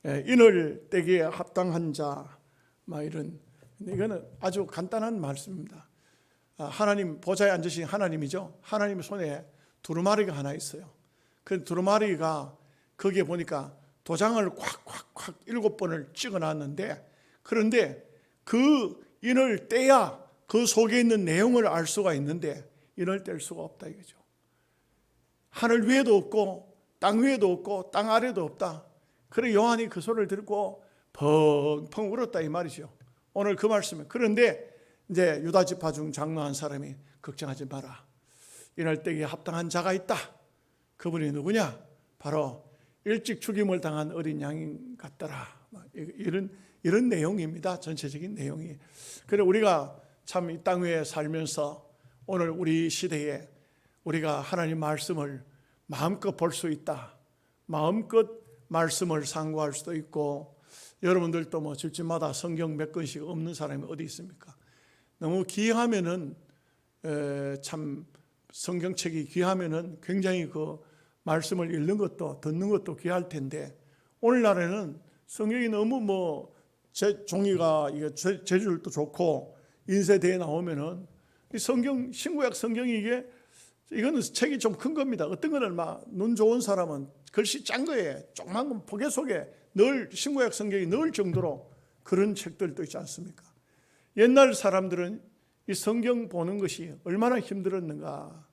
인을 떼기에 합당한 자, 이런. 이거는 아주 간단한 말씀입니다. 하나님 보좌에 앉으신 하나님이죠. 하나님 손에 두루마리가 하나 있어요. 그 두루마리가 거기에 보니까 도장을 콱콱콱 7번을 찍어놨는데, 그런데 그 인을 떼야 그 속에 있는 내용을 알 수가 있는데 인을 뗄 수가 없다 이거죠. 하늘 위에도 없고 땅 위에도 없고 땅 아래도 없다. 그래 요한이 그 소리를 듣고 펑펑 울었다 이 말이죠. 오늘 그 말씀에. 그런데 이제 유다 지파 중 장로 한 사람이 걱정하지 마라. 인을 떼기에 합당한 자가 있다. 그분이 누구냐? 바로 일찍 죽임을 당한 어린 양 같더라. 이런 내용입니다. 전체적인 내용이. 그래 우리가 참 이 땅 위에 살면서 오늘 우리 시대에 우리가 하나님 말씀을 마음껏 볼 수 있다. 마음껏 말씀을 상고할 수도 있고, 여러분들도 집집마다 성경 몇 권씩 없는 사람이 어디 있습니까? 너무 귀하면은 참 성경책이 귀하면은 굉장히 그 말씀을 읽는 것도 듣는 것도 귀할 텐데, 오늘날에는 성경이 너무 종이가 이게 재질도 좋고 인쇄대에 나오면은 이 성경 신구약 성경이 이거는 책이 좀 큰 겁니다. 어떤 거는 눈 좋은 사람은 글씨 짠 거에 조그만 포개 속에 늘 신구약 성경이 넣을 정도로 그런 책들도 있지 않습니까? 옛날 사람들은 이 성경 보는 것이 얼마나 힘들었는가,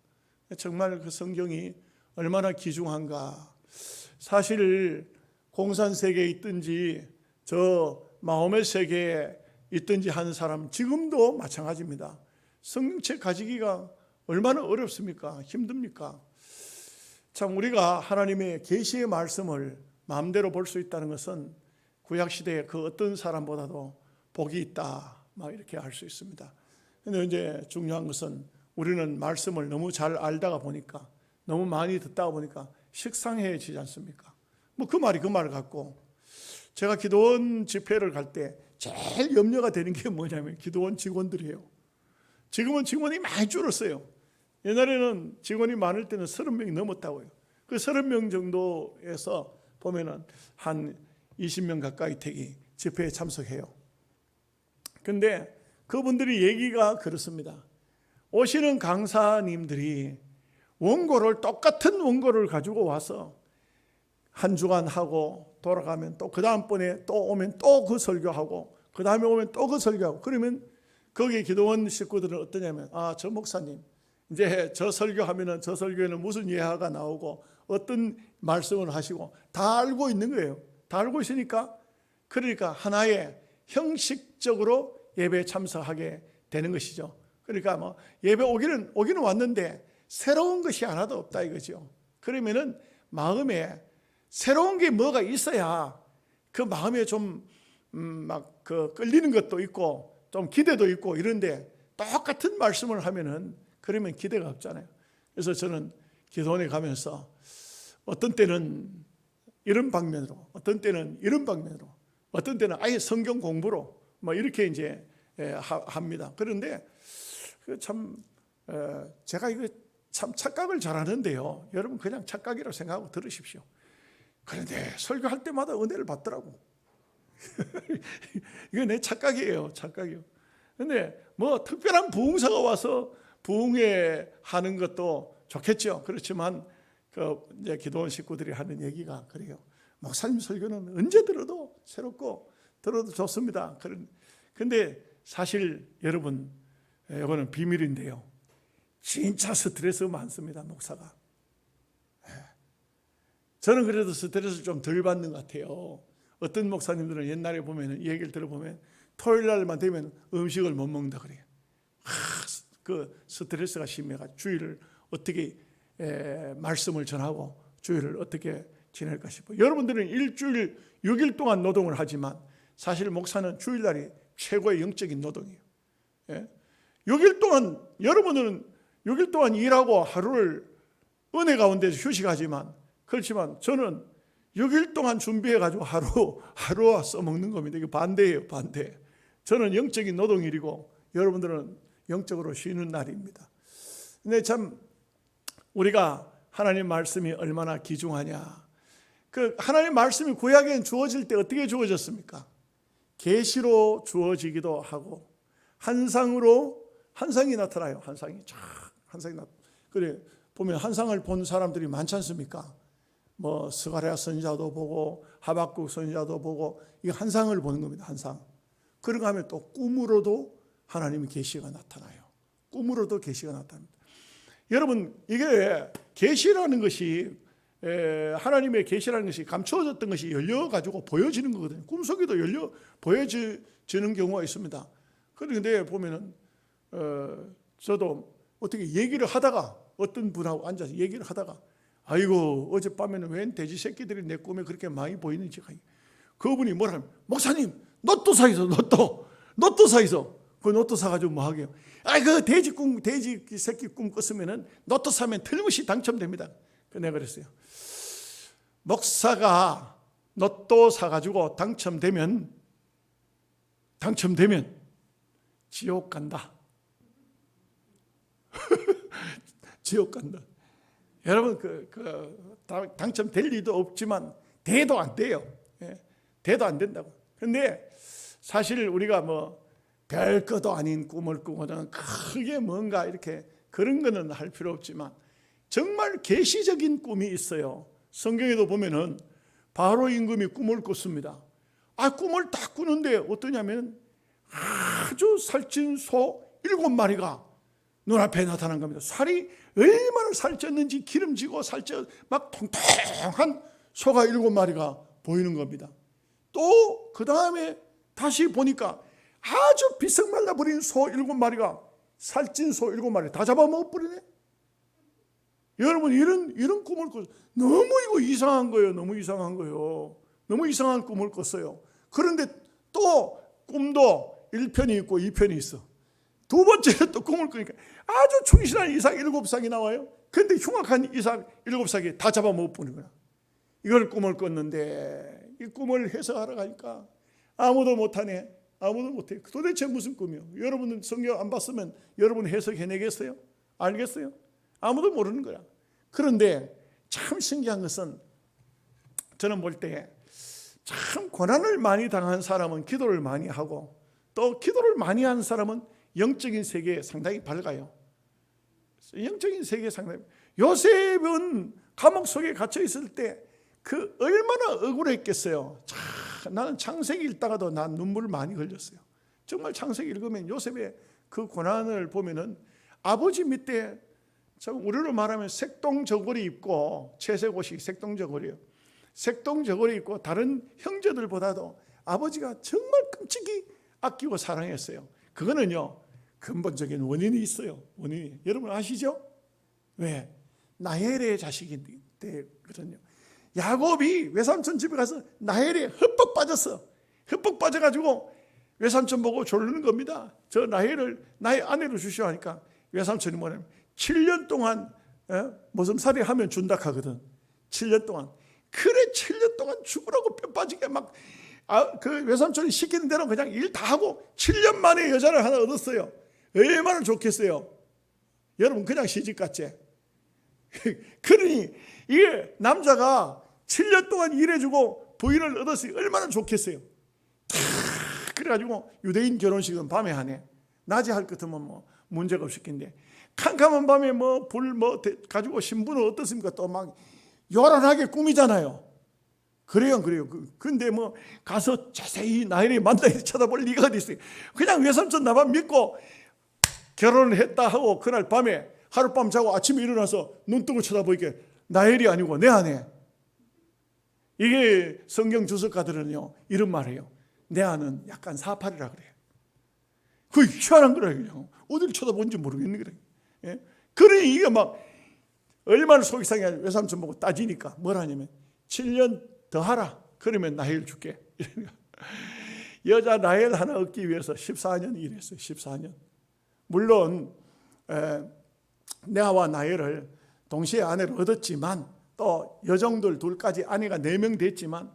정말 그 성경이 얼마나 귀중한가. 사실 공산세계에 있든지 저 마호메 세계에 있든지 하는 사람 지금도 마찬가지입니다. 성경책 가지기가 얼마나 어렵습니까? 힘듭니까? 참 우리가 하나님의 계시의 말씀을 마음대로 볼 수 있다는 것은 구약시대의 그 어떤 사람보다도 복이 있다, 이렇게 할 수 있습니다. 그런데 이제 중요한 것은 우리는 말씀을 너무 잘 알다가 보니까, 너무 많이 듣다가 보니까 식상해지지 않습니까? 그 말이 그 말을 갖고, 제가 기도원 집회를 갈 때 제일 염려가 되는 게 뭐냐면 기도원 직원들이에요. 지금은 직원이 많이 줄었어요. 옛날에는 직원이 많을 때는 30명이 넘었다고요. 그 30명 정도에서 보면은 한 20명 가까이 되기 집회에 참석해요. 근데 그분들이 얘기가 그렇습니다. 오시는 강사님들이 원고를, 똑같은 원고를 가지고 와서 한 주간 하고 돌아가면 또 그 다음번에 또 오면 또 그 설교하고 그 다음에 오면 또 그 설교하고, 그러면 거기 기도원 식구들은 어떠냐면, 저 목사님 이제 저 설교하면은 저 설교에는 무슨 예화가 나오고 어떤 말씀을 하시고 다 알고 있는 거예요. 다 알고 있으니까, 그러니까 하나의 형식적으로 예배에 참석하게 되는 것이죠. 그러니까 예배 오기는 왔는데 새로운 것이 하나도 없다 이거죠. 그러면은 마음에 새로운 게 뭐가 있어야 그 마음에 좀 끌리는 것도 있고 좀 기대도 있고 이런데, 똑같은 말씀을 하면은 그러면 기대가 없잖아요. 그래서 저는 기도원에 가면서 어떤 때는 이런 방면으로, 어떤 때는 이런 방면으로, 어떤 때는 아예 성경 공부로 이렇게 이제 합니다. 그런데 참 제가 이거 참 착각을 잘하는데요. 여러분 그냥 착각이라고 생각하고 들으십시오. 그런데 설교할 때마다 은혜를 받더라고. 이거 내 착각이에요. 착각이요. 근데 특별한 부흥사가 와서 부흥회 하는 것도 좋겠죠. 그렇지만 이제 기도원 식구들이 하는 얘기가 그래요. 목사님 설교는 언제 들어도 새롭고 들어도 좋습니다. 그런데 사실 여러분, 이거는 비밀인데요. 진짜 스트레스 많습니다, 목사가. 저는 그래도 스트레스를 좀 덜 받는 것 같아요. 어떤 목사님들은 옛날에 보면, 이 얘기를 들어보면 토요일 날만 되면 음식을 못 먹는다 그래요. 그 스트레스가 심해가지고 주일을 어떻게 말씀을 전하고 주일을 어떻게 지낼까 싶어요. 여러분들은 일주일 6일 동안 노동을 하지만 사실 목사는 주일날이 최고의 영적인 노동이에요. 6일 동안, 여러분은 6일 동안 일하고 하루를 은혜 가운데서 휴식하지만, 그렇지만 저는 6일 동안 준비해가지고 하루와 써먹는 겁니다. 이게 반대예요, 반대. 저는 영적인 노동일이고 여러분들은 영적으로 쉬는 날입니다. 근데 참 우리가 하나님 말씀이 얼마나 귀중하냐. 그 하나님 말씀이 구약에는 주어질 때 어떻게 주어졌습니까? 계시로 주어지기도 하고 한상이 나타나요. 한상이 나타나요. 그래 보면 한상을 본 사람들이 많지 않습니까? 뭐 스가랴 선지자도 보고 하박국 선지자도 보고 이 한상을 보는 겁니다. 한상. 그러고 하면 또 꿈으로도 하나님의 계시가 나타나요. 꿈으로도 계시가 나타납니다. 여러분 이게 계시라는 것이 하나님의 계시라는 것이 감추어졌던 것이 열려가지고 보여지는 거거든요. 꿈속에도 열려 보여지는 경우가 있습니다. 그런데 보면은 저도 어떻게 얘기를 하다가 어떤 분하고 앉아서 얘기를 하다가 아이고 어젯밤에는 웬 돼지 새끼들이 내 꿈에 그렇게 많이 보이는지 그분이 뭐라 하면 목사님 로또 사이소 로또 사이소 그 로또 사가지고 뭐 하게요? 그 돼지 새끼 꿈 꿨으면은 로또 사면 틀림없이 당첨됩니다. 내가 그랬어요. 목사가 로또 사가지고 당첨되면 지옥 간다. 지옥 간다. 여러분 당첨될 리도 없지만 돼도 안 돼요. 돼도 안 된다고. 그런데 사실 우리가 뭐 별것도 아닌 꿈을 꾸거나 크게 뭔가 이렇게 그런 거는 할 필요 없지만 정말 계시적인 꿈이 있어요. 성경에도 보면은 바로 임금이 꿈을 꿨습니다. 꿈을 딱 꾸는데 어떠냐면 아주 살찐 소 7마리가 눈앞에 나타난 겁니다. 살이 얼마나 살쪘는지 기름지고 살쪄 막 통통한 소가 7마리가 보이는 겁니다. 또 그 다음에 다시 보니까 아주 비석 말라버린 소 7마리가 살찐 소 7마리 다 잡아먹어버리네. 여러분 이런 꿈을 꿨어요. 너무 이거 이상한 거예요. 너무 이상한 꿈을 꿨어요. 그런데 또 꿈도 1편이 있고 2편이 있어. 두 번째는 또 꿈을 꾸니까 아주 충실한 이삭 7쌍이 나와요. 그런데 흉악한 이삭 7쌍이 다 잡아먹어버린 거야. 이걸 꿈을 꿨는데 이 꿈을 해석하러 가니까 아무도 못하네. 아무도 못해. 도대체 무슨 꿈이요? 여러분은 성경 안 봤으면 여러분 해석해내겠어요? 알겠어요? 아무도 모르는 거야. 그런데 참 신기한 것은 저는 볼 때 참 고난을 많이 당한 사람은 기도를 많이 하고 또 기도를 많이 한 사람은 영적인 세계에 상당히 밝아요. 영적인 세계에 상당히. 요셉은 감옥 속에 갇혀 있을 때 그 얼마나 억울했겠어요. 나는 창세기 읽다가도 난 눈물 많이 흘렸어요. 정말 창세기 읽으면 요셉의 그 고난을 보면은 아버지 밑에 우리로 말하면 색동저고리 입고 채색 옷이 색동저고리예요. 색동저고리 입고 다른 형제들보다도 아버지가 정말 끔찍이 아끼고 사랑했어요. 그거는요 근본적인 원인이 있어요. 원인이 여러분 아시죠? 왜? 나헬의 자식인데 그거든요. 야곱이 외삼촌 집에 가서 나헬에 흠뻑 빠져가지고 외삼촌 보고 조르는 겁니다. 저 나헬을 나의 아내로 주시오 하니까 외삼촌이 뭐냐면 7년 동안 모섬살이 하면 준다 하거든. 7년 동안. 그래 7년 동안 죽으라고 뼈 빠지게 그 외삼촌이 시키는 대로 그냥 일 다 하고 7년 만에 여자를 하나 얻었어요. 얼마나 좋겠어요. 여러분 그냥 시집 갔지. 그러니 이게 남자가 7년 동안 일해주고 부인을 얻었으니 얼마나 좋겠어요. 그래가지고 유대인 결혼식은 밤에 하네. 낮에 할 것 같으면 뭐 문제가 없을 텐데 캄캄한 밤에 불 가지고 신부는 어떻습니까? 또 막 요란하게 꾸미잖아요. 그래요. 근데 가서 자세히 나일이 만나게 쳐다볼 리가 어디 있어요. 그냥 외삼촌 나만 믿고 결혼을 했다 하고 그날 밤에 하룻밤 자고 아침에 일어나서 눈 뜨고 쳐다보니까 나엘이 아니고 내 아내. 이게 성경 주석가들은요 이런 말해요. 내 아는 약간 사팔이라 그래요. 그 희한한 거라요. 어디를 쳐다본지 모르겠는 거래요. 예? 그러니 이게 막 얼마나 속이 상해. 외삼촌 보고 따지니까 뭘 하냐면 7년 더 하라. 그러면 나엘 줄게. 여자 나엘 하나 얻기 위해서 14년 일했어요. 14년. 물론 레아와 나엘을 동시에 아내를 얻었지만 또 여종들 둘까지 아내가 4명 됐지만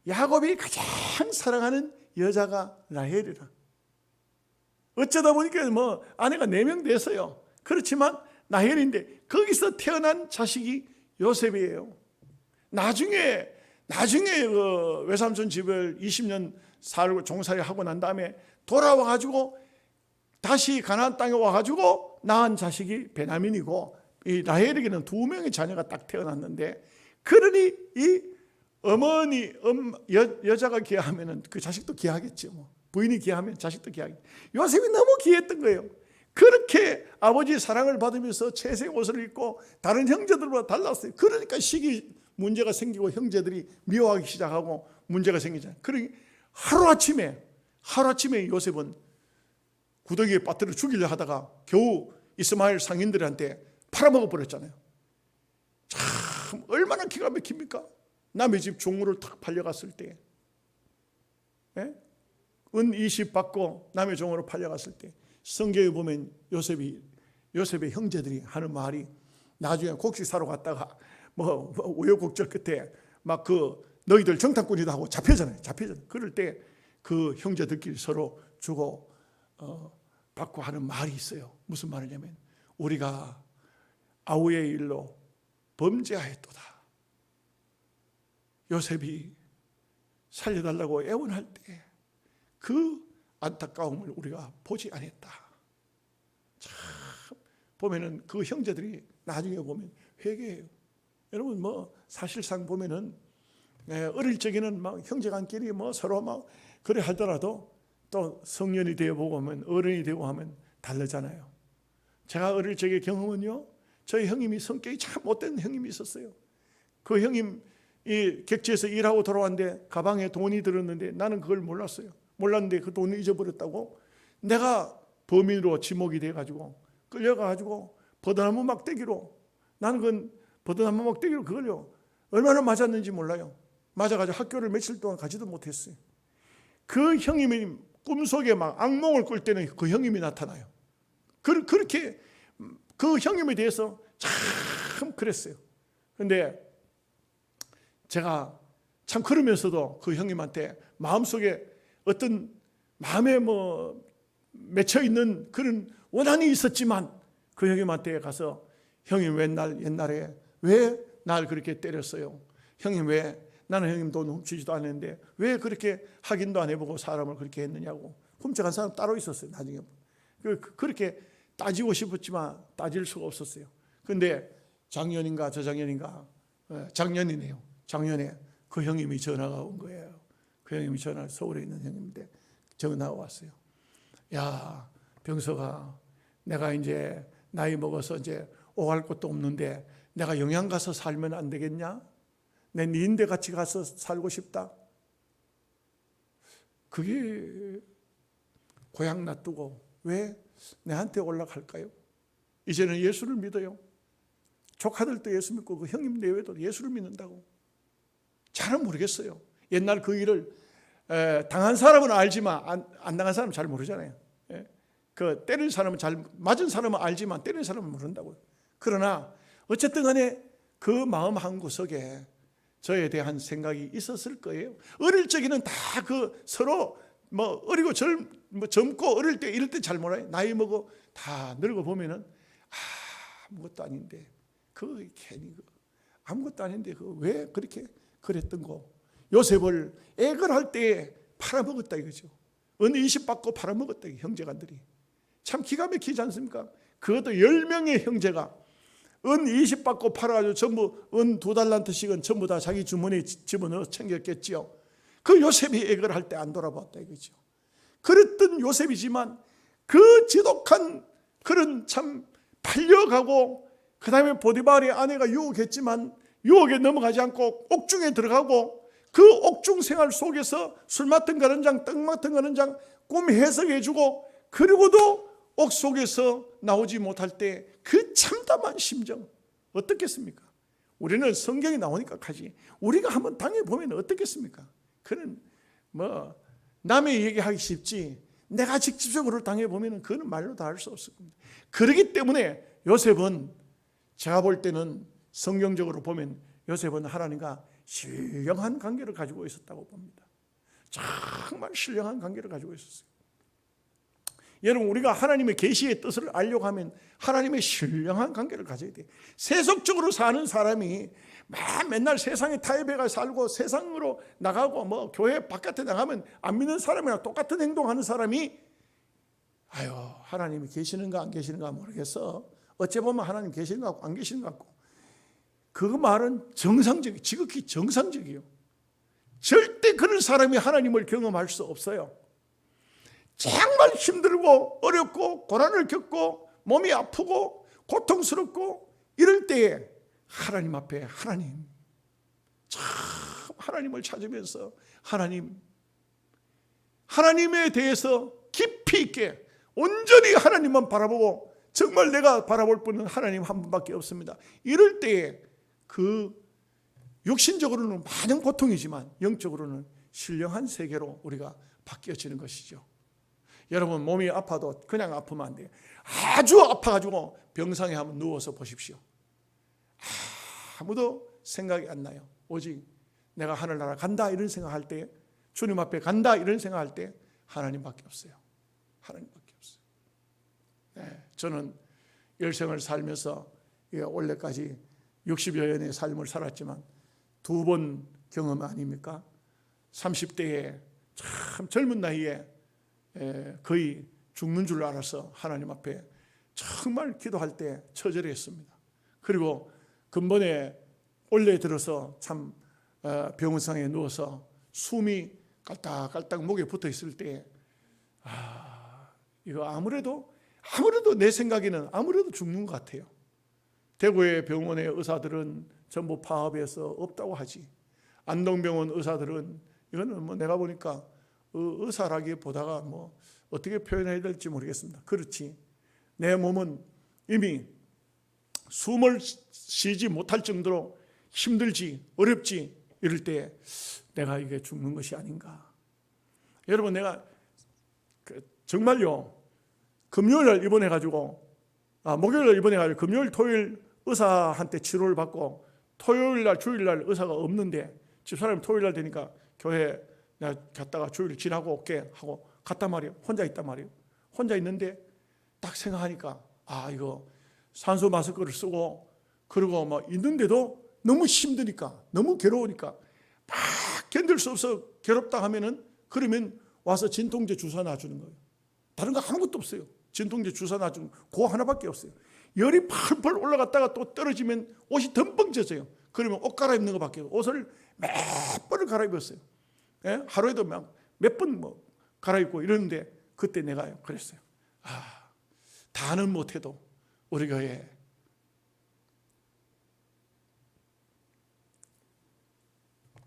야곱이 가장 사랑하는 여자가 라헬이라. 어쩌다 보니까 아내가 4명 됐어요. 그렇지만 라헬인데 거기서 태어난 자식이 요셉이에요. 나중에 나중에 그 외삼촌 집을 20년 살고 종살이 하고 난 다음에 돌아와가지고 다시 가나안 땅에 와가지고 낳은 자식이 베냐민이고, 이 라헬에게는 2명의 자녀가 딱 태어났는데, 그러니 이 어머니 여자가 기하면은 그 자식도 기하겠죠. 뭐. 부인이 기하면 자식도 기하겠죠. 요셉이 너무 기했던 거예요. 그렇게 아버지의 사랑을 받으면서 채색 옷을 입고 다른 형제들보다 달랐어요. 그러니까 시기 문제가 생기고 형제들이 미워하기 시작하고 문제가 생기잖아요. 그러니 하루아침에 요셉은 구더기에 빠뜨려 죽이려 하다가 겨우 이스마엘 상인들한테 팔아먹어 버렸잖아요. 참 얼마나 기가 막힙니까? 남의 집 종으로 탁 팔려갔을 때, 은 20 받고 남의 종으로 팔려갔을 때, 성경에 보면 요셉의 형제들이 하는 말이, 나중에 곡식 사러 갔다가 뭐 우여곡절 끝에 막 그 너희들 정탐꾼이다 하고 잡혀잖아요. 그럴 때 그 형제들끼리 서로 주고 받고 하는 말이 있어요. 무슨 말이냐면, 우리가 아우의 일로 범죄하였도다. 요셉이 살려달라고 애원할 때 그 안타까움을 우리가 보지 않았다. 참 보면은 그 형제들이 나중에 보면 회개해요. 여러분 뭐 사실상 보면은 어릴 적에는 막 형제간끼리 뭐 서로 막 그래 하더라도 또 성년이 되어 보고 하면, 어른이 되고 하면 다르잖아요. 제가 어릴 적의 경험은요, 저희 형님이 성격이 참 못된 형님이 있었어요. 그 형님 이 객지에서 일하고 돌아왔는데 가방에 돈이 들었는데 나는 그걸 몰랐는데 그 돈을 잊어버렸다고, 내가 범인으로 지목이 돼가지고 끌려가가지고 버드나무 막대기로, 나는 그건 버드나무 막대기로 그걸요 얼마나 맞았는지 몰라요. 맞아가지고 학교를 며칠 동안 가지도 못했어요. 그 형님이 꿈속에 막 악몽을 꿀 때는 그 형님이 나타나요. 그렇게 그 형님에 대해서 참 그랬어요. 근데 제가 참 그러면서도 그 형님한테 마음속에 어떤 마음에 뭐 맺혀 있는 그런 원한이 있었지만, 그 형님한테 가서, 형님 왜 옛날에 왜 날 그렇게 때렸어요? 형님 왜, 나는 형님 돈 훔치지도 않았는데 왜 그렇게 확인도 안 해보고 사람을 그렇게 했느냐고. 훔쳐간 사람 따로 있었어요. 나중에 그렇게 따지고 싶었지만 따질 수가 없었어요. 근데 작년인가 저작년인가, 작년이네요. 작년에 그 형님이 전화가 온 거예요. 그 형님이 서울에 있는 형님인데 전화가 왔어요. 야, 병서가, 내가 이제 나이 먹어서 이제 오갈 곳도 없는데 내가 영양 가서 살면 안 되겠냐? 내 니인데 같이 가서 살고 싶다. 그게 고향 놔두고 왜 내한테 올라갈까요? 이제는 예수를 믿어요. 조카들도 예수 믿고 그 형님 내외도 예수를 믿는다고. 잘은 모르겠어요. 옛날 그 일을 당한 사람은 알지만 안 당한 사람은 잘 모르잖아요. 그 때린 사람은 맞은 사람은 알지만 때린 사람은 모른다고요. 그러나 어쨌든 간에 그 마음 한구석에 저에 대한 생각이 있었을 거예요. 어릴 적에는 다 그 서로 뭐 어리고 젊고 어릴 때 이럴 때 잘 몰라요. 나이 먹어 다 늙어 보면은 아무것도 아닌데 그 괜히 아무것도 아닌데 그 왜 그렇게 그랬던 거. 요셉을 애걸할 때 팔아먹었다 이거죠. 은 20 받고 팔아먹었다, 형제간들이. 참 기가 막히지 않습니까? 그것도 10명의 형제가 은 20 받고 팔아가지고 전부 은 2달란트씩은 전부 다 자기 주머니에 집어넣어 챙겼겠지요. 그 요셉이 애걸할 때 안 돌아봤다 이거죠. 그랬던 요셉이지만 그 지독한 그런 참 팔려가고, 그 다음에 보디발의 아내가 유혹했지만 유혹에 넘어가지 않고 옥중에 들어가고, 그 옥중 생활 속에서 술 맡은 가는 장, 떡 맡은 가는 장, 꿈 해석해주고, 그리고도 옥 속에서 나오지 못할 때 그 참담한 심정 어떻겠습니까? 우리는 성경이 나오니까 하지, 우리가 한번 당해보면 어떻겠습니까? 그는 뭐 남의 얘기하기 쉽지 내가 직접적으로 당해보면 그는 말로 다 할 수 없을 겁니다. 그렇기 때문에 요셉은, 제가 볼 때는 성경적으로 보면 요셉은 하나님과 신령한 관계를 가지고 있었다고 봅니다. 정말 신령한 관계를 가지고 있었어요. 여러분, 우리가 하나님의 계시의 뜻을 알려고 하면 하나님의 신령한 관계를 가져야 돼요. 세속적으로 사는 사람이 맨날 세상에 타협해가 살고 세상으로 나가고 뭐 교회 바깥에 나가면 안 믿는 사람이랑 똑같은 행동하는 사람이 아유, 하나님이 계시는가 안 계시는가 모르겠어. 어째 보면 하나님 계시는 것 같고 안 계시는 것 같고. 그 말은 정상적이에요. 지극히 정상적이에요. 절대 그런 사람이 하나님을 경험할 수 없어요. 정말 힘들고 어렵고 고난을 겪고 몸이 아프고 고통스럽고 이럴 때에 하나님 앞에 하나님, 참 하나님을 찾으면서 하나님에 대해서 깊이 있게 온전히 하나님만 바라보고 정말 내가 바라볼 분은 하나님 한 분밖에 없습니다. 이럴 때에 그 육신적으로는 많은 고통이지만 영적으로는 신령한 세계로 우리가 바뀌어지는 것이죠. 여러분, 몸이 아파도 그냥 아프면 안 돼요. 아주 아파가지고 병상에 한번 누워서 보십시오. 아무도 생각이 안 나요. 오직 내가 하늘나라 간다 이런 생각할 때, 주님 앞에 간다 이런 생각할 때 하나님밖에 없어요. 하나님밖에 없어요. 네, 저는 일생을 살면서 올해까지 60여 년의 삶을 살았지만 2번 경험 아닙니까? 30대에 참 젊은 나이에 거의 죽는 줄 알아서 하나님 앞에 정말 기도할 때 처절했습니다. 그리고 근본에 올해 들어서 참 병원상에 누워서 숨이 깔딱깔딱 목에 붙어 있을 때 이거 아무래도 내 생각에는 아무래도 죽는 것 같아요. 대구의 병원의 의사들은 전부 파업해서 없다고 하지. 안동병원 의사들은 이거는 뭐 내가 보니까 의사라기보다가 뭐 어떻게 표현해야 될지 모르겠습니다. 그렇지. 내 몸은 이미 숨을 쉬지 못할 정도로 힘들지 어렵지 이럴 때 내가 이게 죽는 것이 아닌가. 여러분, 내가 정말요 금요일날 입원해가지고 목요일날 입원해가지고 금요일 토요일 의사한테 치료를 받고 토요일날 주일날 의사가 없는데 집사람이 토요일날 되니까 교회 내가 갔다가 주일 지나고 올게 하고 갔단 말이에요. 혼자 있단 말이에요. 혼자 있는데 딱 생각하니까 이거 산소 마스크를 쓰고 그러고 막 있는데도 너무 힘드니까 너무 괴로우니까 막 견딜 수 없어 괴롭다 하면은 그러면 와서 진통제 주사 놔주는 거예요. 다른 거 아무것도 없어요. 진통제 주사 놔주는 그거 하나밖에 없어요. 열이 펄펄 올라갔다가 또 떨어지면 옷이 덤벙 젖어요. 그러면 옷 갈아입는 것밖에 없어요. 옷을 몇 번을 갈아입었어요. 예? 하루에도 몇 번 뭐 갈아입고 이러는데 그때 내가 그랬어요. 다는 못해도 우리 교회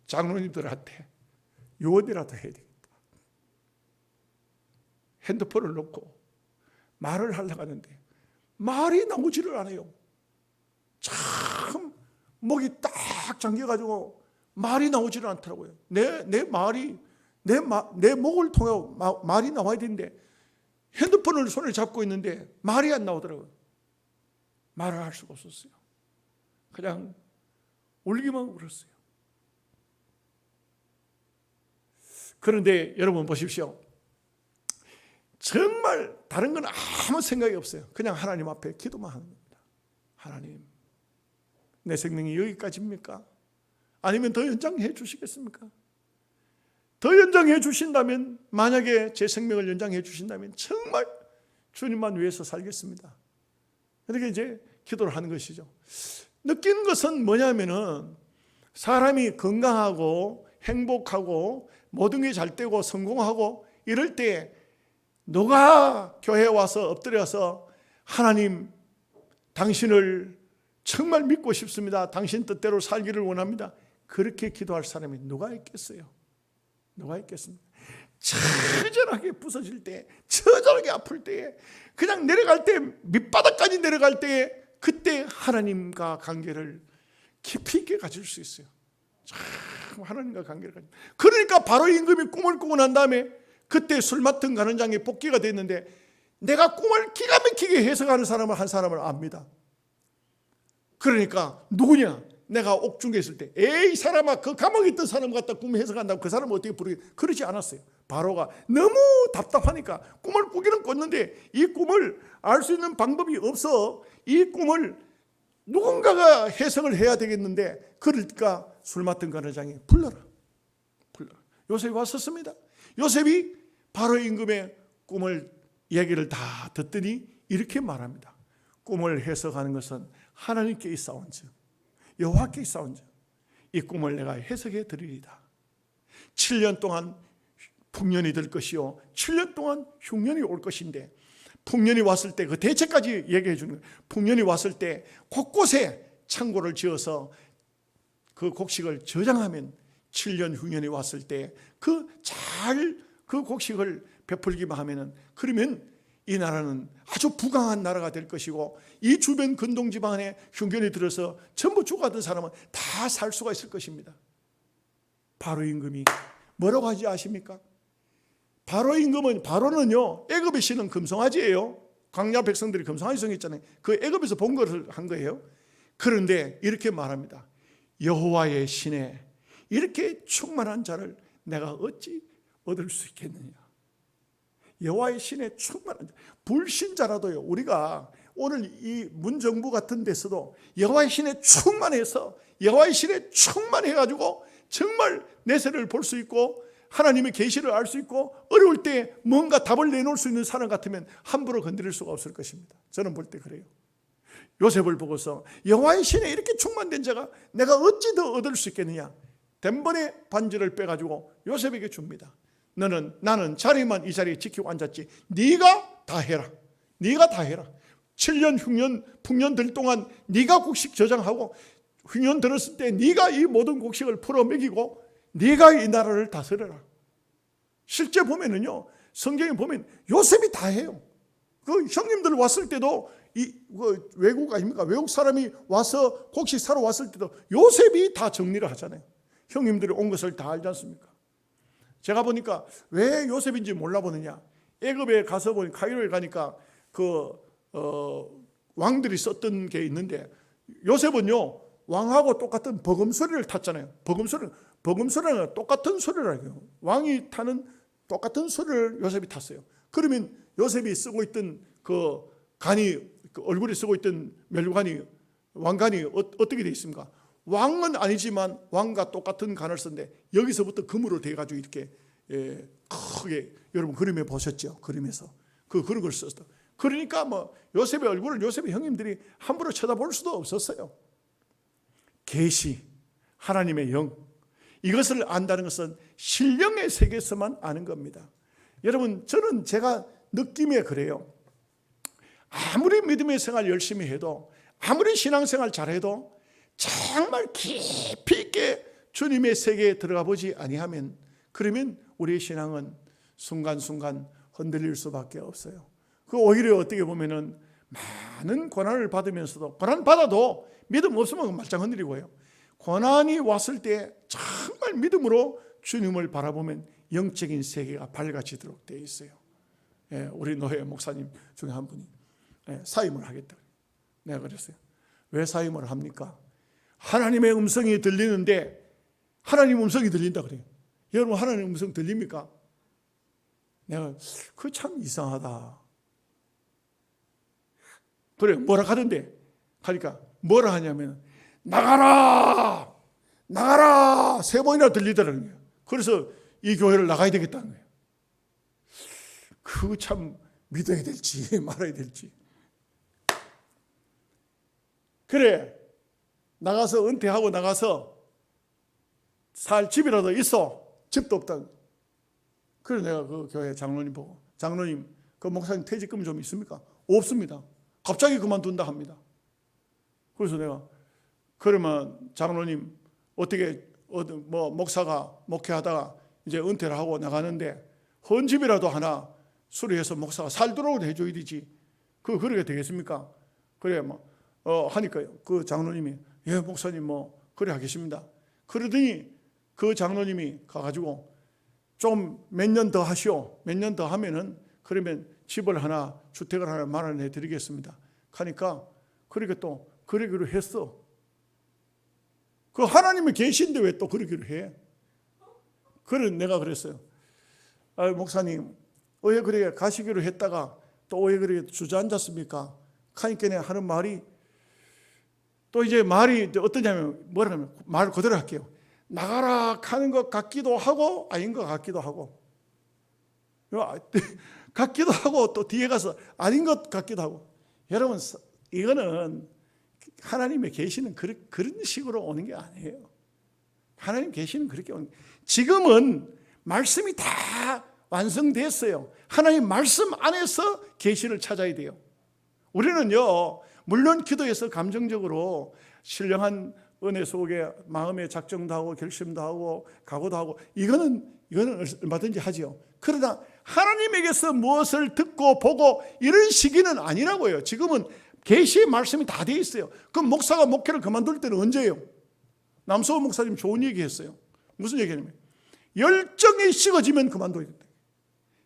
장로님들한테 요원이라도 해야 되겠다. 핸드폰을 놓고 말을 하려고 하는데 말이 나오지를 않아요. 참 목이 딱 잠겨가지고 말이 나오지를 않더라고요. 내 말이 내 목을 통해 말이 나와야 되는데 핸드폰을 손에 잡고 있는데 말이 안 나오더라고요. 말을 할 수가 없었어요. 그냥 울기만 울었어요. 그런데 여러분 보십시오. 정말 다른 건 아무 생각이 없어요. 그냥 하나님 앞에 기도만 하는 겁니다. 하나님, 내 생명이 여기까지입니까? 아니면 더 연장해 주시겠습니까? 더 연장해 주신다면, 만약에 제 생명을 연장해 주신다면 정말 주님만 위해서 살겠습니다. 이렇게 이제 기도를 하는 것이죠. 느끼는 것은 뭐냐면은 사람이 건강하고 행복하고 모든 게 잘 되고 성공하고 이럴 때 누가 교회에 와서 엎드려서 하나님, 당신을 정말 믿고 싶습니다. 당신 뜻대로 살기를 원합니다. 그렇게 기도할 사람이 누가 있겠어요? 누가 있겠습니까? 처절하게 부서질 때, 처절하게 아플 때에, 그냥 내려갈 때, 밑바닥까지 내려갈 때에 그때 하나님과 관계를 깊이 있게 가질 수 있어요. 참 하나님과 관계를 가질. 그러니까 바로 임금이 꿈을 꾸고 난 다음에 그때 술 맡은 간원장이 복귀가 됐는데 내가 꿈을 기가 막히게 해석하는 사람을 한 사람을 압니다. 그러니까 누구냐? 내가 옥중에 있을 때 에이 사람아 그 감옥에 있던 사람 갖다 꿈 해석한다고 그 사람을 어떻게 부르게 그러지 않았어요. 바로가 너무 답답하니까 꿈을 꾸기는 꿨는데 이 꿈을 알 수 있는 방법이 없어. 이 꿈을 누군가가 해석을 해야 되겠는데 그러니까 술 맡은 간회장이 불러라. 요셉이 왔었습니다. 요셉이 바로 임금의 꿈을 얘기를 다 듣더니 이렇게 말합니다. 꿈을 해석하는 것은 하나님께 있사온즉 여호와께 있사온즉 이 꿈을 내가 해석해 드리리다. 7년 동안 풍년이 될 것이요 7년 동안 흉년이 올 것인데 풍년이 왔을 때 그 대책까지 얘기해 주는 거예요. 풍년이 왔을 때 곳곳에 창고를 지어서 그 곡식을 저장하면 7년 흉년이 왔을 때 그 곡식을 베풀기만 하면은 그러면 이 나라는 아주 부강한 나라가 될 것이고 이 주변 근동지방에 흉년이 들어서 전부 죽어가던 사람은 다 살 수가 있을 것입니다. 바로 임금이 뭐라고 하지 아십니까? 바로 임금은 바로는요 애굽의 신은 금송아지예요. 광야 백성들이 금송아지 성했잖아요. 그 애굽에서 본 것을 한 거예요. 그런데 이렇게 말합니다. 여호와의 신에 이렇게 충만한 자를 내가 어찌 얻을 수 있겠느냐. 여호와의 신에 충만한 자, 불신자라도요 우리가 오늘 이 문정부 같은 데서도 여호와의 신에 충만해서 여호와의 신에 충만해가지고 정말 내세를 볼 수 있고 하나님의 계시를 알 수 있고 어려울 때 뭔가 답을 내놓을 수 있는 사람 같으면 함부로 건드릴 수가 없을 것입니다. 저는 볼 때 그래요. 요셉을 보고서 여호와의 신에 이렇게 충만된 자가 내가 어찌 더 얻을 수 있겠느냐. 단번에 반지를 빼가지고 요셉에게 줍니다. 나는 자리만 이 자리에 지키고 앉았지 네가 다 해라. 네가 다 해라. 7년 흉년 풍년 들 동안 네가 곡식 저장하고 흉년 들었을 때 네가 이 모든 곡식을 풀어 먹이고 네가 이 나라를 다스려라. 실제 보면은요 성경에 보면 요셉이 다 해요. 그 형님들 왔을 때도 외국 아닙니까? 외국 사람이 와서 곡식 사러 왔을 때도 요셉이 다 정리를 하잖아요. 형님들이 온 것을 다 알지 않습니까? 제가 보니까 왜 요셉인지 몰라보느냐. 애굽에 가서 보니 카이로에 가니까 왕들이 썼던 게 있는데 요셉은요 왕하고 똑같은 버금소리를 탔잖아요. 버금소리는 똑같은 소리라고요. 왕이 타는 똑같은 소리를 요셉이 탔어요. 그러면 요셉이 쓰고 있던 그 얼굴에 쓰고 있던 멸관이 왕관이 어떻게 되어 있습니까? 왕은 아니지만 왕과 똑같은 관을 썼는데 여기서부터 금으로 돼가지고 이렇게 크게 여러분 그림에 보셨죠? 그림에서 그런 걸 썼어. 그러니까 뭐 요셉의 얼굴을 요셉의 형님들이 함부로 쳐다볼 수도 없었어요. 계시 하나님의 영 이것을 안다는 것은 신령의 세계에서만 아는 겁니다. 여러분 저는 제가 느낌에 그래요. 아무리 믿음의 생활 열심히 해도 아무리 신앙생활 잘해도 정말 깊이 있게 주님의 세계에 들어가 보지 아니하면 그러면 우리의 신앙은 순간순간 흔들릴 수밖에 없어요. 오히려 어떻게 보면은 많은 고난을 받으면서도 고난 받아도 믿음 없으면 말짱 흔들리고요. 고난이 왔을 때 정말 믿음으로 주님을 바라보면 영적인 세계가 밝아지도록 되어 있어요. 우리 노회 목사님 중에 한 분이 사임을 하겠다. 내가 그랬어요. 왜 사임을 합니까? 하나님의 음성이 들리는데 하나님 음성이 들린다 그래요. 여러분 하나님 음성 들립니까? 내가 그거 참 이상하다. 그래 뭐라 하던데 하니까 뭐라 하냐면 나가라 3번이나 들리더라고요. 그래서 이 교회를 나가야 되겠다는 거예요. 그거 참 믿어야 될지 말아야 될지. 그래 나가서 은퇴하고 나가서 살 집이라도 있어. 집도 없다. 그래서 내가 그 교회 장로님 보고 장로님 그 목사님 퇴직금 좀 있습니까? 없습니다. 갑자기 그만둔다 합니다. 그래서 내가 그러면 장로님 어떻게 목사가 목회하다가 이제 은퇴를 하고 나가는데 헌 집이라도 하나 수리해서 목사가 살도록 해줘야 되지. 그러게 되겠습니까? 그래 하니까요. 그 장로님이 예 목사님 그래 하겠습니다. 그러더니 그 장로님이 가가지고 좀 몇 년 더 하시오. 몇 년 더 하면은 그러면 집을 하나 주택을 하나 마련해 드리겠습니다. 하니까 그렇게 또 그러기로 했어. 그 하나님의 계시인데 왜 또 그러기를 해? 그래 내가 그랬어요. 목사님 왜 그래 가시기로 했다가 또 왜 그래 주저앉았습니까? 하니까 하는 말이 또 이제 말이 어떠냐면 뭐라 하면 말 그대로 할게요. 나가라 하는 것 같기도 하고 아닌 것 같기도 하고 같기도 하고 또 뒤에 가서 아닌 것 같기도 하고. 여러분 이거는 하나님의 계시는 그런 식으로 오는 게 아니에요. 하나님 계시는 그렇게 오는 거예요. 지금은 말씀이 다 완성됐어요. 하나님 말씀 안에서 계시를 찾아야 돼요. 우리는요 물론 기도해서 감정적으로 신령한 은혜 속에 마음의 작정도 하고 결심도 하고 각오도 하고 이거는 얼마든지 하지요. 그러나 하나님에게서 무엇을 듣고 보고 이런 시기는 아니라고요. 지금은 계시의 말씀이 다 돼 있어요. 그럼 목사가 목회를 그만둘 때는 언제예요? 남소호 목사님 좋은 얘기했어요. 무슨 얘기냐면 열정이 식어지면 그만둬야 된다.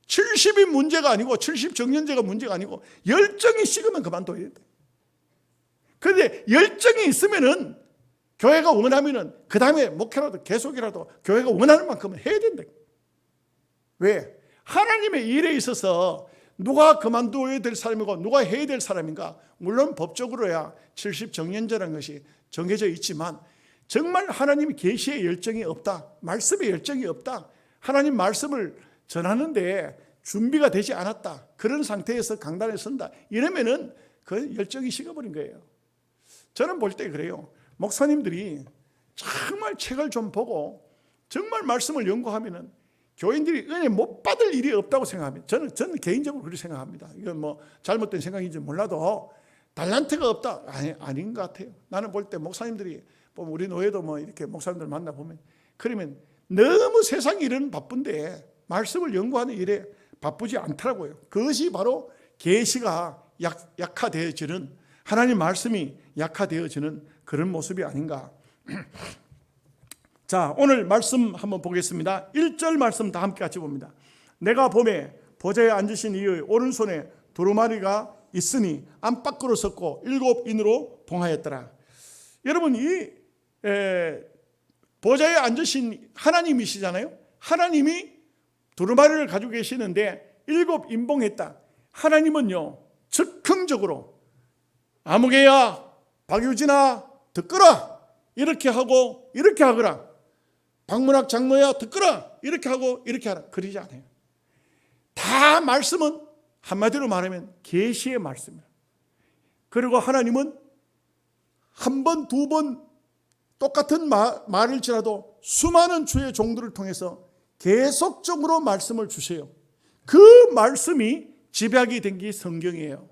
70이 문제가 아니고 70 정년제가 문제가 아니고 열정이 식으면 그만둬야 된다. 그런데 열정이 있으면은 교회가 원하면은 그 다음에 목회라도 계속이라도 교회가 원하는 만큼은 해야 된다. 왜? 하나님의 일에 있어서 누가 그만둬야 될 사람이고 누가 해야 될 사람인가? 물론 법적으로야 70 정년제라는 것이 정해져 있지만 정말 하나님의 계시의 열정이 없다. 말씀의 열정이 없다. 하나님 말씀을 전하는데 준비가 되지 않았다. 그런 상태에서 강단에 선다. 이러면은 그 열정이 식어버린 거예요. 저는 볼 때 그래요. 목사님들이 정말 책을 좀 보고 정말 말씀을 연구하면은 교인들이 은혜 못 받을 일이 없다고 생각합니다. 저는 개인적으로 그렇게 생각합니다. 이건 뭐 잘못된 생각인지 몰라도 달란트가 없다 아닌 것 같아요. 나는 볼 때 목사님들이 우리 노예도 뭐 이렇게 목사님들 만나 보면 그러면 너무 세상 일은 바쁜데 말씀을 연구하는 일에 바쁘지 않더라고요. 그것이 바로 계시가 약화되어지는 하나님 말씀이 약화되어지는 그런 모습이 아닌가. 자, 오늘 말씀 한번 보겠습니다. 1절 말씀 다 함께 같이 봅니다. 내가 보매 보좌에 앉으신 이의 오른손에 두루마리가 있으니 안팎으로 섰고 7인으로 봉하였더라. 여러분 이 보좌에 앉으신 하나님이시잖아요. 하나님이 두루마리를 가지고 계시는데 7 인봉했다. 하나님은요 즉흥적으로 아무개야 박유진아 듣거라 이렇게 하고 이렇게 하거라. 박문학 장로야 듣거라 이렇게 하고 이렇게 하라 그러지 않아요. 다 말씀은 한마디로 말하면 계시의 말씀이에요. 그리고 하나님은 한 번, 두 번 똑같은 말일지라도 수많은 주의 종들을 통해서 계속적으로 말씀을 주세요. 그 말씀이 집약이 된 게 성경이에요.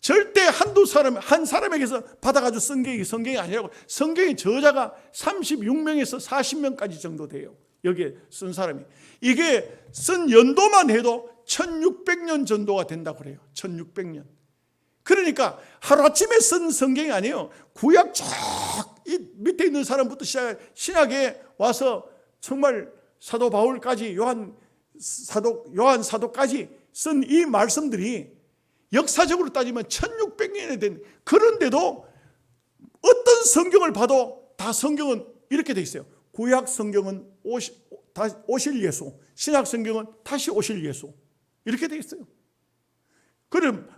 절대 한 사람에게서 받아가지고 쓴 게 성경이 아니라고. 성경의 저자가 36명에서 40명까지 정도 돼요. 여기에 쓴 사람이. 이게 쓴 연도만 해도 1600년 전도가 된다고 그래요. 1600년. 그러니까 하루아침에 쓴 성경이 아니에요. 구약 이 밑에 있는 사람부터 신약에 와서 정말 사도 바울까지 요한 사도까지 쓴 이 말씀들이 역사적으로 따지면 1600년이 된. 그런데도 어떤 성경을 봐도 다 성경은 이렇게 돼 있어요. 구약 성경은 오실 예수, 신약 성경은 다시 오실 예수 이렇게 돼 있어요. 그럼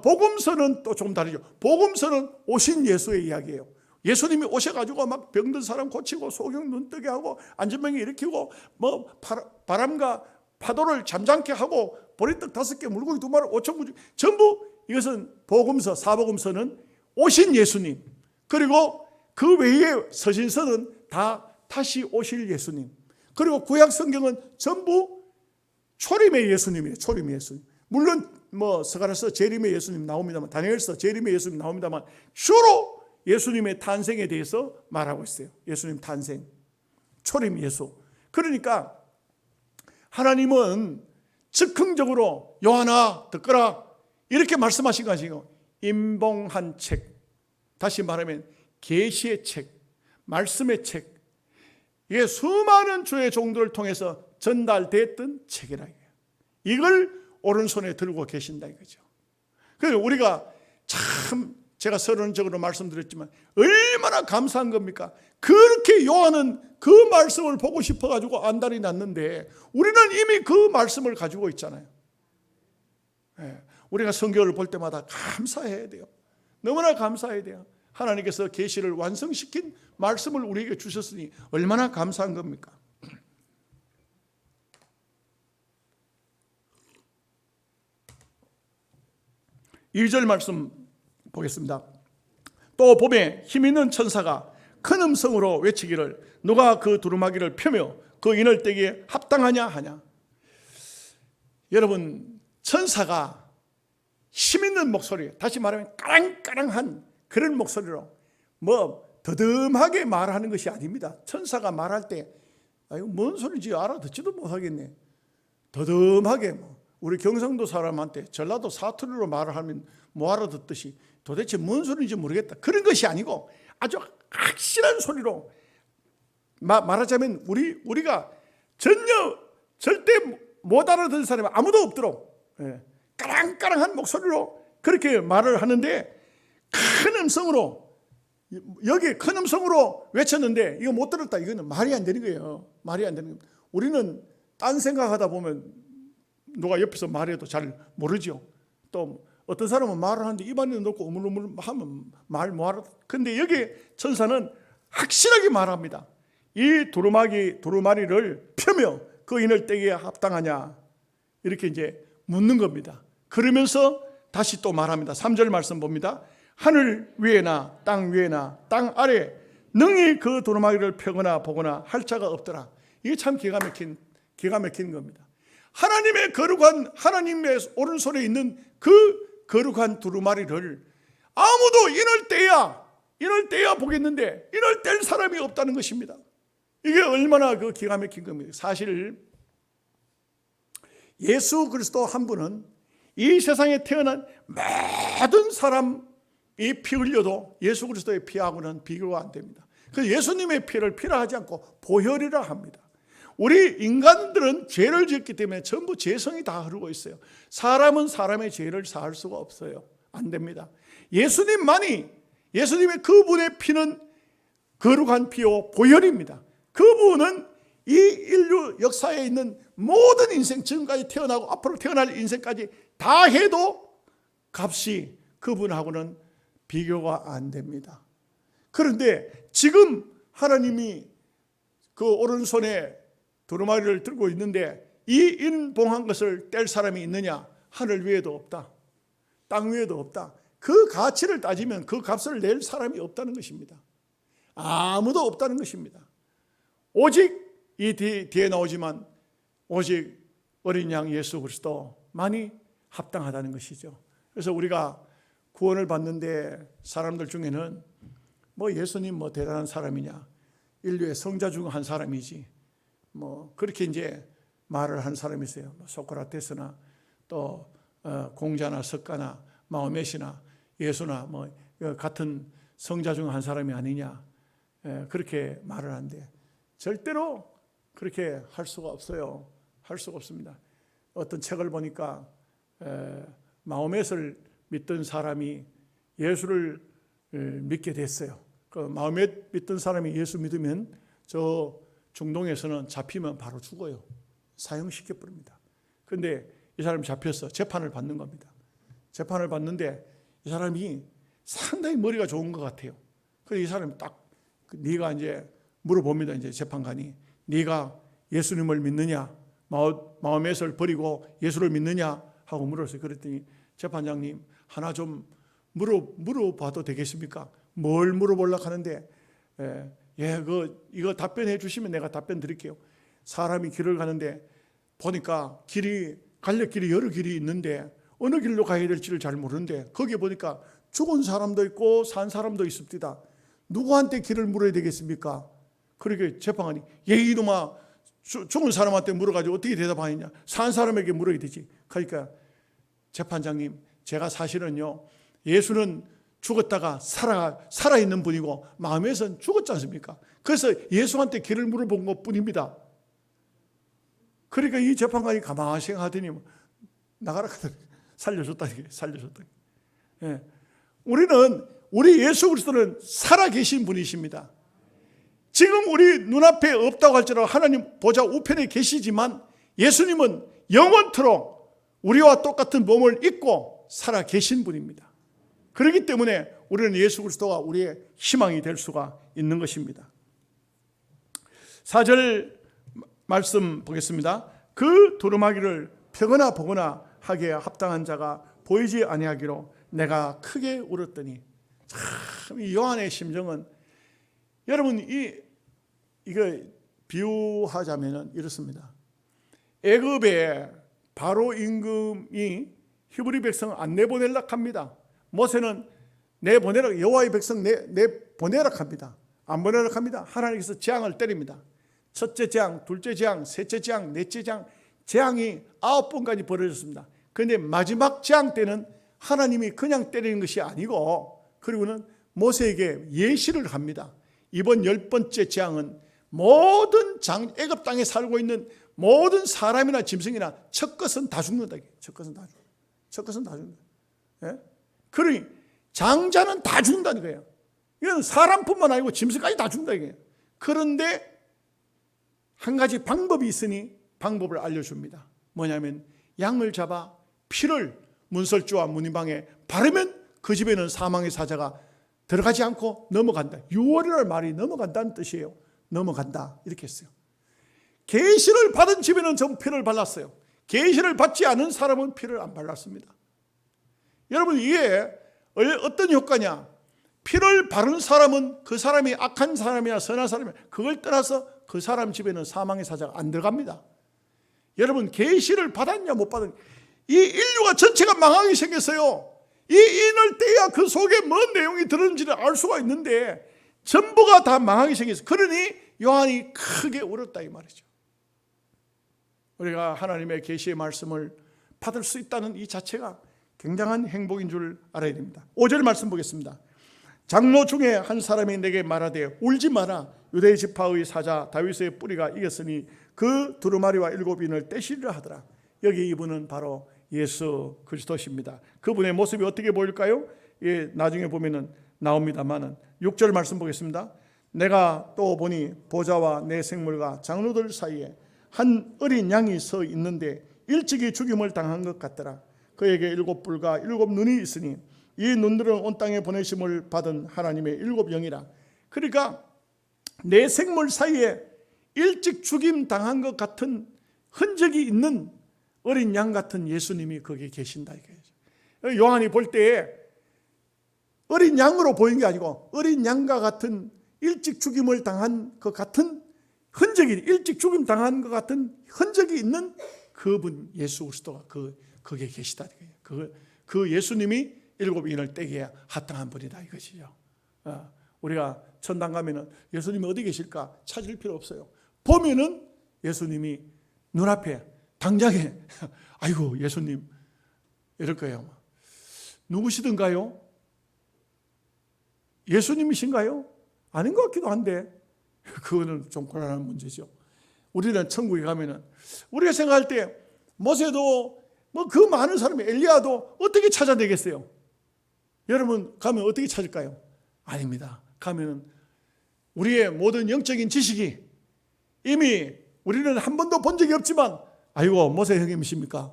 복음서는 또 좀 다르죠. 복음서는 오신 예수의 이야기예요. 예수님이 오셔가지고 막 병든 사람 고치고 소경 눈뜨게 하고 안전병이 일으키고 뭐 바람과 파도를 잠잠케 하고 보리떡 5개 물고기 2마리 5천 구주 전부 이것은 복음서 사복음서는 오신 예수님. 그리고 그 외에 서신서는 다 다시 오실 예수님. 그리고 구약 성경은 전부 초림의 예수님이에요. 초림의 예수님. 물론 뭐 스가랴서 재림의 예수님 나옵니다만, 다니엘서 재림의 예수님 나옵니다만 주로 예수님의 탄생에 대해서 말하고 있어요. 예수님 탄생, 초림 예수. 그러니까 하나님은 즉흥적으로 요한아 듣거라 이렇게 말씀하신 것이 아니고 인봉한 책, 다시 말하면 계시의 책, 말씀의 책, 이게 수많은 주의 종들을 통해서 전달됐던 책이라. 이걸 오른손에 들고 계신다 이거죠. 그래서 우리가 참 제가 서론적으로 말씀드렸지만 얼마나 감사한 겁니까? 그렇게 요한은 그 말씀을 보고 싶어가지고 안달이 났는데 우리는 이미 그 말씀을 가지고 있잖아요. 우리가 성경을 볼 때마다 감사해야 돼요. 너무나 감사해야 돼요. 하나님께서 계시를 완성시킨 말씀을 우리에게 주셨으니 얼마나 감사한 겁니까? 2절 말씀 보겠습니다. 또 봄에 힘있는 천사가 큰 음성으로 외치기를 누가 그 두루마기를 펴며 그 이널대기에 합당하냐 하냐. 여러분, 천사가 힘있는 목소리, 다시 말하면 까랑까랑한 그런 목소리로 더듬하게 말하는 것이 아닙니다. 천사가 말할 때 뭔 소리인지 알아듣지도 못하겠네. 더듬하게 우리 경상도 사람한테 전라도 사투리로 말을 하면 못 알아듣듯이 도대체 뭔 소리인지 모르겠다, 그런 것이 아니고 아주 확실한 소리로 말하자면 우리가 절대 못 알아듣는 사람이 아무도 없도록 까랑까랑한 목소리로 그렇게 말을 하는데, 큰 음성으로, 여기 큰 음성으로 외쳤는데 이거 못 들었다, 이거는 말이 안 되는 거예요. 말이 안 되는 겁니다. 우리는 딴 생각하다 보면 누가 옆에서 말해도 잘 모르죠. 또 어떤 사람은 말을 하는데 입안에 넣고 우물우물 하면 말 못 알아. 근데 여기 천사는 확실하게 말합니다. 이 두루마리를 펴며 그 이널대기에 합당하냐, 이렇게 이제 묻는 겁니다. 그러면서 다시 또 말합니다. 3절 말씀 봅니다. 하늘 위에나 땅 위에나 땅 아래 능히 그 두루마기를 펴거나 보거나 할 자가 없더라. 이게 참 기가 막힌 겁니다. 하나님의 거룩한, 하나님의 오른손에 있는 그 거룩한 두루마리를 아무도 이럴 때야 보겠는데 이럴 뗄 사람이 없다는 것입니다. 이게 얼마나 그 기가 막힌 겁니다. 사실 예수 그리스도 한 분은 이 세상에 태어난 모든 사람이 피 흘려도 예수 그리스도의 피하고는 비교가 안 됩니다. 그래서 예수님의 피를 피라하지 않고 보혈이라 합니다. 우리 인간들은 죄를 지었기 때문에 전부 죄성이 다 흐르고 있어요. 사람은 사람의 죄를 사할 수가 없어요. 안 됩니다. 예수님의 그분의 피는 거룩한 피요 보혈입니다. 그분은 이 인류 역사에 있는 모든 인생, 지금까지 태어나고 앞으로 태어날 인생까지 다 해도 값이 그분하고는 비교가 안 됩니다. 그런데 지금 하나님이 그 오른손에 두루마리를 들고 있는데 이 인봉한 것을 뗄 사람이 있느냐? 하늘 위에도 없다, 땅 위에도 없다. 그 가치를 따지면 그 값을 낼 사람이 없다는 것입니다. 아무도 없다는 것입니다. 오직 이 뒤에 나오지만 오직 어린 양 예수 그리스도만이 합당하다는 것이죠. 그래서 우리가 구원을 받는데 사람들 중에는 예수님 대단한 사람이냐, 인류의 성자 중 한 사람이지, 그렇게 이제 말을 한 사람이 있어요. 소크라테스나 또 공자나 석가나 마호멧이나 예수나 같은 성자 중 한 사람이 아니냐, 그렇게 말을 하는데 절대로 그렇게 할 수가 없어요. 할 수가 없습니다. 어떤 책을 보니까 마호멧을 믿던 사람이 예수를 믿게 됐어요. 그 마호멧 믿던 사람이 예수 믿으면 저 중동에서는 잡히면 바로 죽어요. 사형시켜 버립니다. 그런데 이 사람이 잡혀서 재판을 받는 겁니다. 재판을 받는데 이 사람이 상당히 머리가 좋은 것 같아요. 그래서 이 사람이 딱 네가 이제 물어봅니다. 이제 재판관이 네가 예수님을 믿느냐, 마호멧을 버리고 예수를 믿느냐 하고 물었어요. 그랬더니 재판장님, 하나 좀 물어봐도 되겠습니까? 뭘 물어보려고 하는데 이거 답변해 주시면 내가 답변 드릴게요. 사람이 길을 가는데 보니까 갈래길이 여러 길이 있는데 어느 길로 가야 될지를 잘 모르는데 거기에 보니까 죽은 사람도 있고 산 사람도 있습니다. 누구한테 길을 물어야 되겠습니까? 그러니까 재판관이 이놈아, 죽은 사람한테 물어가지고 어떻게 대답하느냐? 산 사람에게 물어야 되지. 그러니까 재판장님, 제가 사실은요, 예수는 죽었다가 살아있는 분이고 마음에선 죽었지 않습니까? 그래서 예수한테 길을 물어본 것뿐입니다. 그러니까 이 재판관이 가만히 생각하더니 나가라 하더니 살려줬다니. 예. 우리는 우리 예수 그리스도는 살아계신 분이십니다. 지금 우리 눈앞에 없다고 할지라도 하나님 보좌 우편에 계시지만 예수님은 영원토록 우리와 똑같은 몸을 입고 살아계신 분입니다. 그렇기 때문에 우리는 예수 그리스도가 우리의 희망이 될 수가 있는 것입니다. 4절 말씀 보겠습니다. 그 두루마기를 펴거나 보거나 하기에 합당한 자가 보이지 아니하기로 내가 크게 울었더니. 참, 이 요한의 심정은, 여러분 이거 비유하자면 이렇습니다. 애굽에 바로 임금이 히브리 백성 안 내보내려고 합니다. 모세는 내보내라, 여호와의 백성 내보내라 합니다. 안 보내려고 합니다. 하나님께서 재앙을 때립니다. 첫째 재앙, 둘째 재앙, 셋째 재앙, 넷째 재앙, 재앙이 9번까지 벌어졌습니다. 그런데 마지막 재앙 때는 하나님이 그냥 때리는 것이 아니고, 그리고는 모세에게 예시를 합니다. 이번 10번째 재앙은 모든 애굽 땅에 살고 있는 모든 사람이나 짐승이나 첫 것은 다 죽는다. 첫 것은 다 죽는다. 첫 것은 다 죽는다. 예? 그러니 장자는 다 죽는다는 거예요. 이건 사람뿐만 아니고 짐승까지 다 죽는다 이거예요. 그런데 한 가지 방법이 있으니 방법을 알려줍니다. 뭐냐면 양을 잡아 피를 문설주와 문이방에 바르면 그 집에는 사망의 사자가 들어가지 않고 넘어간다. 6월이라는 말이 넘어간다는 뜻이에요. 넘어간다 이렇게 했어요. 계시를 받은 집에는 전부 피를 발랐어요. 계시를 받지 않은 사람은 피를 안 발랐습니다. 여러분, 이게 어떤 효과냐? 피를 바른 사람은 그 사람이 악한 사람이나 선한 사람이나 그걸 떠나서 그 사람 집에는 사망의 사자가 안 들어갑니다. 여러분, 계시를 받았냐 못 받았냐, 이 인류가 전체가 망하게 생겼어요. 이 인을 떼야 그 속에 뭔 내용이 들었는지를 알 수가 있는데 전부가 다 망하게 생겼어요. 그러니 요한이 크게 울었다 이 말이죠. 우리가 하나님의 계시의 말씀을 받을 수 있다는 이 자체가 굉장한 행복인 줄 알아야 됩니다. 5절 말씀 보겠습니다. 장로 중에 한 사람이 내게 말하되 울지 마라. 유대 지파의 사자 다윗의 뿌리가 이겼으니 그 두루마리와 7인을 떼시리라 하더라. 여기 이분은 바로 예수 그리스도십니다. 그분의 모습이 어떻게 보일까요? 예, 나중에 보면은 나옵니다만은 6절 말씀 보겠습니다. 내가 또 보니 보좌와 내 생물과 장로들 사이에 한 어린 양이 서 있는데 일찍이 죽임을 당한 것 같더라. 그에게 7뿔과 7눈이 있으니 이 눈들은 온 땅에 보내심을 받은 하나님의 7영이라. 그러니까 내 생물 사이에 일찍 죽임 당한 것 같은 흔적이 있는 어린 양 같은 예수님이 거기에 계신다 이거예요. 요한이 볼 때에 어린 양으로 보인 게 아니고 어린 양과 같은 일찍 죽임을 당한 것 같은 흔적이, 일찍 죽임 당한 것 같은 흔적이 있는 그분 예수 그리스도가 거기에 계시다 이거예요. 그 예수님이 7인을 떼기에 합당한 분이다 이것이죠. 우리가 천당 가면은 예수님이 어디 계실까 찾을 필요 없어요. 보면은 예수님이 눈앞에 당장에 아이고 예수님 이럴 거예요. 누구시든가요? 예수님이신가요? 아닌 것 같기도 한데 그거는 좀 곤란한 문제죠. 우리는 천국에 가면은 우리가 생각할 때 모세도 뭐 그 많은 사람이 엘리야도 어떻게 찾아내겠어요? 여러분 가면 어떻게 찾을까요? 아닙니다. 가면은 우리의 모든 영적인 지식이 이미 우리는 한 번도 본 적이 없지만 아이고 모세 형님이십니까?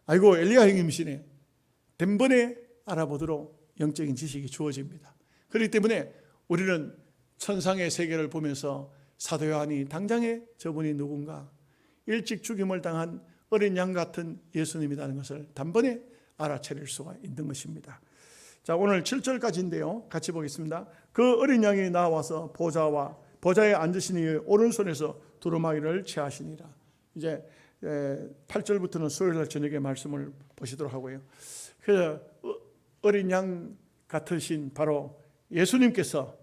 아이고 엘리야 형님이시네. 단번에 알아보도록 영적인 지식이 주어집니다. 그렇기 때문에 우리는 천상의 세계를 보면서 사도 요한이 당장에 저분이 누군가 일찍 죽임을 당한 어린 양 같은 예수님이라는 것을 단번에 알아차릴 수가 있는 것입니다. 자, 오늘 7절까지인데요. 같이 보겠습니다. 그 어린 양이 나와서 보좌에 앉으신 이의 오른손에서 두루마기를 취하시니라. 이제 8절부터는 수요일날 저녁에 말씀을 보시도록 하고요. 그래서 어린 양 같으신 바로 예수님께서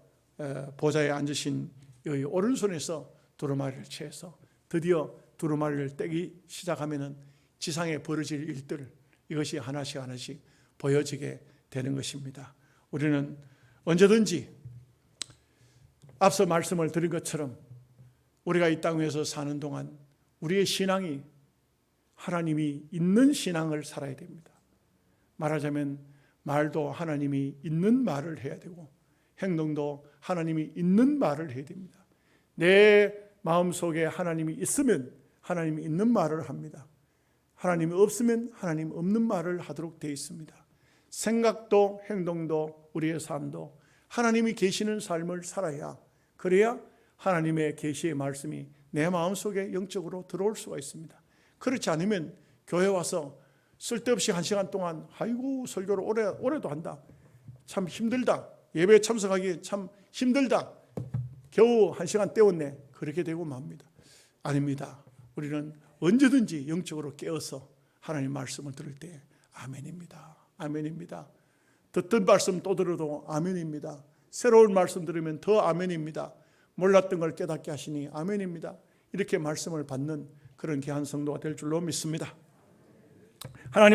보좌에 앉으신 이 오른손에서 두루마리를 취해서 드디어 두루마리를 떼기 시작하면은 지상에 벌어질 일들 이것이 하나씩 하나씩 보여지게 되는 것입니다. 우리는 언제든지 앞서 말씀을 드린 것처럼 우리가 이 땅 위에서 사는 동안 우리의 신앙이 하나님이 있는 신앙을 살아야 됩니다. 말하자면 말도 하나님이 있는 말을 해야 되고 행동도 하나님이 있는 말을 해야 됩니다. 내 마음속에 하나님이 있으면 하나님이 있는 말을 합니다. 하나님이 없으면 하나님 없는 말을 하도록 되어 있습니다. 생각도 행동도 우리의 삶도 하나님이 계시는 삶을 살아야, 그래야 하나님의 계시의 말씀이 내 마음속에 영적으로 들어올 수가 있습니다. 그렇지 않으면 교회 와서 쓸데없이 1시간 동안 아이고 설교를 오래도 한다, 참 힘들다, 예배에 참석하기 참 힘들다, 겨우 1시간 때웠네, 그렇게 되고 맙니다. 아닙니다. 우리는 언제든지 영적으로 깨어서 하나님 말씀을 들을 때 아멘입니다. 아멘입니다. 듣던 말씀 또 들어도 아멘입니다. 새로운 말씀 들으면 더 아멘입니다. 몰랐던 걸 깨닫게 하시니 아멘입니다. 이렇게 말씀을 받는 그런 귀한 성도가 될 줄로 믿습니다. 하나님